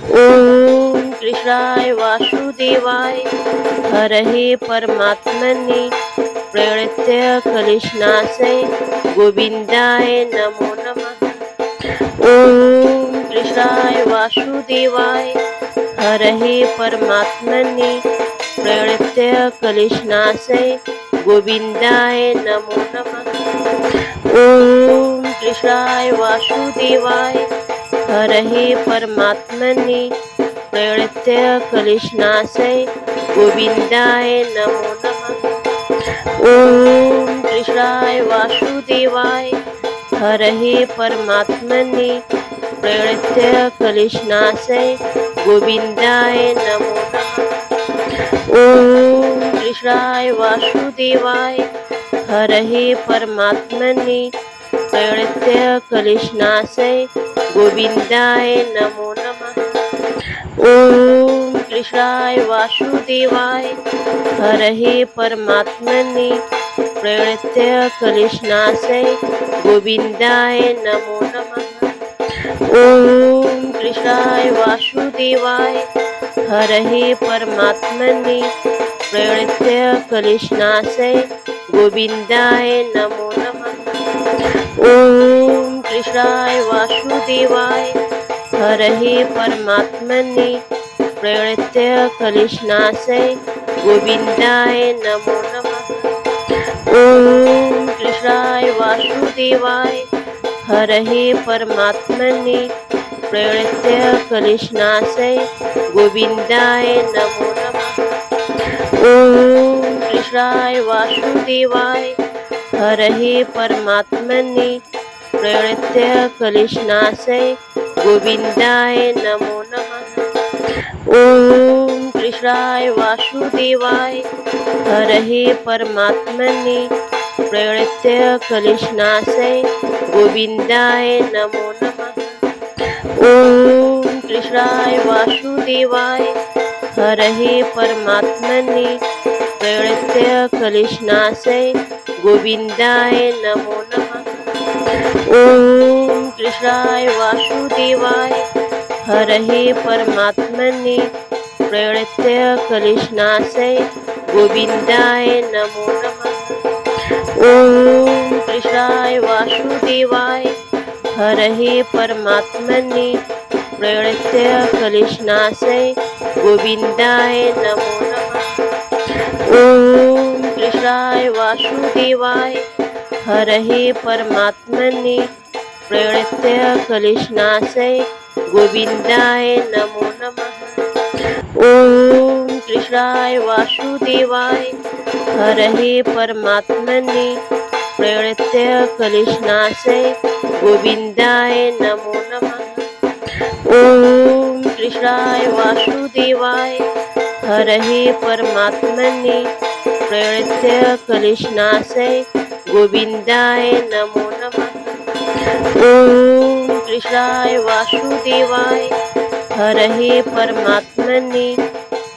ओम कृष्णाय वासुदेवाय हरहे परमात्मने प्रणीत्य कलिशनाशय गोविंदाय नमो नमः। ओम कृष्णाय वासुदेवाय हरहे परमात्मने प्रणीत्य कलिशनाशय गोविंदाय नमो नमः। ओम कृष्णाय वासुदेवाय हरहे परमात्मने प्रणीत्य कलिशनाशय गोविंदाय नमो नमः। ओम कृष्णाय वासुदेवाय हरहे परमात्मने प्रणीत्य कलिशनाशय गोविंदाय नमो नमः। ओम कृष्णाय वासुदेवाय हरहे परमात्मने प्रणीत्य कलिशनाशय गोविंदाय नमो नमः। ओम कृष्णाय वासुदेवाय हरहे परमात्मने प्रणीत्य कलिशनाशय गोविंदाय नमो नमः। ओम कृष्णाय वासुदेवाय हरहे परमात्मने प्रणीत्य कलिशनाशय गोविंदाय नमो नमः। ओम कृष्णाय वासुदेवाय हरहे परमात्मने प्रणीत्य कलिशनाशय गोविंदाय नमो नमः। ओम कृष्णाय वासुदेवाय हरहे परमात्मने प्रणीत्य कलिशनाशय गोविंदाय नमो नमः। ओम कृष्णाय वासुदेवाय हरहे परमात्मने प्रणीत्य कलिशनाशय गोविंदाय नमो नमः। ओम कृष्णाय वासुदेवाय हरहे परमात्मने प्रणीत्य कलिशनाशय गोविंदाय नमो नमः। ओम कृष्णाय वासुदेवाय हरहे परमात्मने प्रणीत्य कलिशनाशय गोविंदाय नमो नमः। ओम कृष्णाय वासुदेवाय हरहे परमात्मने प्रणीत्य कलिशनाशय गोविंदाय नमो नमः। ओम कृष्णाय वासुदेवाय हरहे परमात्मने प्रणीत्य कलिशनाशय गोविंदाय नमो नमः। ओम कृष्णाय वासुदेवाय हरहे परमात्मने प्रणीत्य कलिशनाशय गोविंदाय नमो नमः। ओम कृष्णाय वासुदेवाय हरहे परमात्मने प्रणीत्य कलिशनाशय गोविंदाय नमो नमः। ओम कृष्णाय वासुदेवाय हरहे परमात्मने प्रणीत्य कलिशनाशय गोविंदाय नमो नमः। ओम कृष्णाय वासुदेवाय हरहे परमात्मने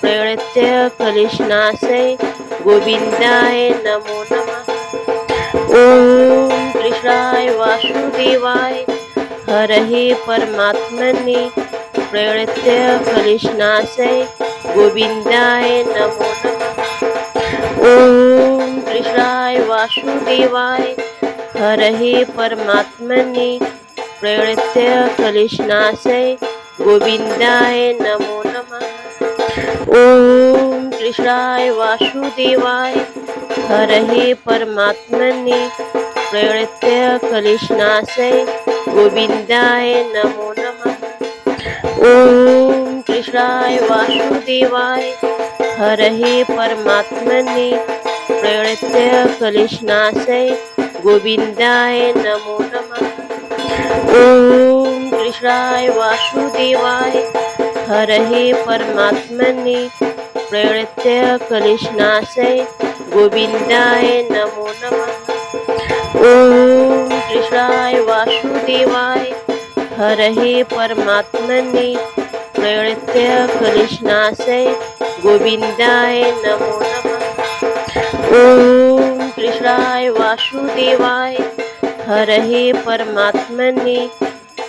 प्रणीत्य कलिशनाशय गोविंदाय नमो नमः। ओम कृष्णाय वासुदेवाय हरहे परमात्मने प्रणीत्य कलिशनाशय गोविंदाय नमो नमः। ओम कृष्णाय वासुदेवाय हरहे परमात्मने प्रणीत्य कलिशनाशय गोविंदाय नमो नमः। ओम कृष्णाय वासुदेवाय हरहे परमात्मने प्रणीत्य कलिशनाशय गोविंदाय नमो नमः। ओम कृष्णाय वासुदेवाय हरहे परमात्मने प्रणीत्य कलिशनाशय गोविंदाय नमो नमः। ओम कृष्णाय वासुदेवाय हरहे परमात्मने प्रणीत्य कलिशनाशय गोविंदाय नमो नमः। ओम कृष्णाय वासुदेवाय हरहे परमात्मने प्रणीत्य कलिशनाशय गोविंदाय नमो नमः। ओम कृष्णाय वासुदेवाय हरहे परमात्मने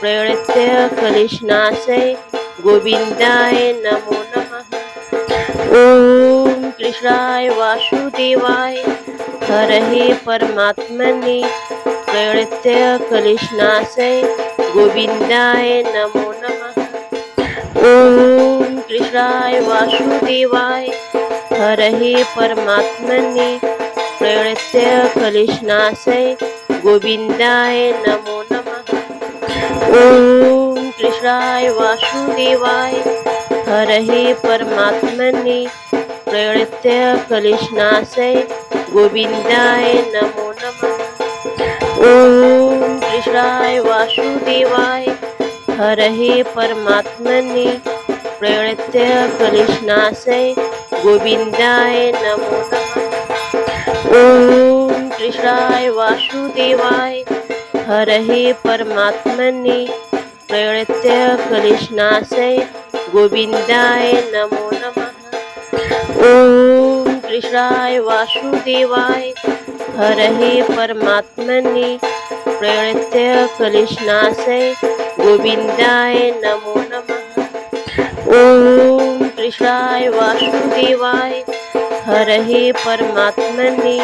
प्रणीत्य कलिशनाशय गोविंदाय नमो नमः। ओम कृष्णाय वासुदेवाय हरहे परमात्मने प्रणीत्य क्लेशनाशय गोविंदाय नमो नमः। ओम कृष्णाय वासुदेवाय हरहे परमात्मने प्रणीत्य क्लेशनाशय गोविंदाय नमो नमः। ओम कृष्णाय वासुदेवाय हरहे परमात्मने प्रणीत्य क्लेशनाशय गोविंदाय नमो नमः। ओम कृष्णाय वासुदेवाय हरहे परमात्मने प्रणीत्य क्लेशनाशय गोविंदाय नमो नमः। ओम कृष्णाय वासुदेवाय हरहे परमात्मने प्रणीत्य क्लेशनाशय गोविंदाय नमो नमः। ओम कृष्णाय वासुदेवाय हरहे परमात्मने प्रणीत्य क्लेशनाशय गोविंदाय नमो नमः। ओम कृष्णाय वासुदेवाय हरहे परमात्मने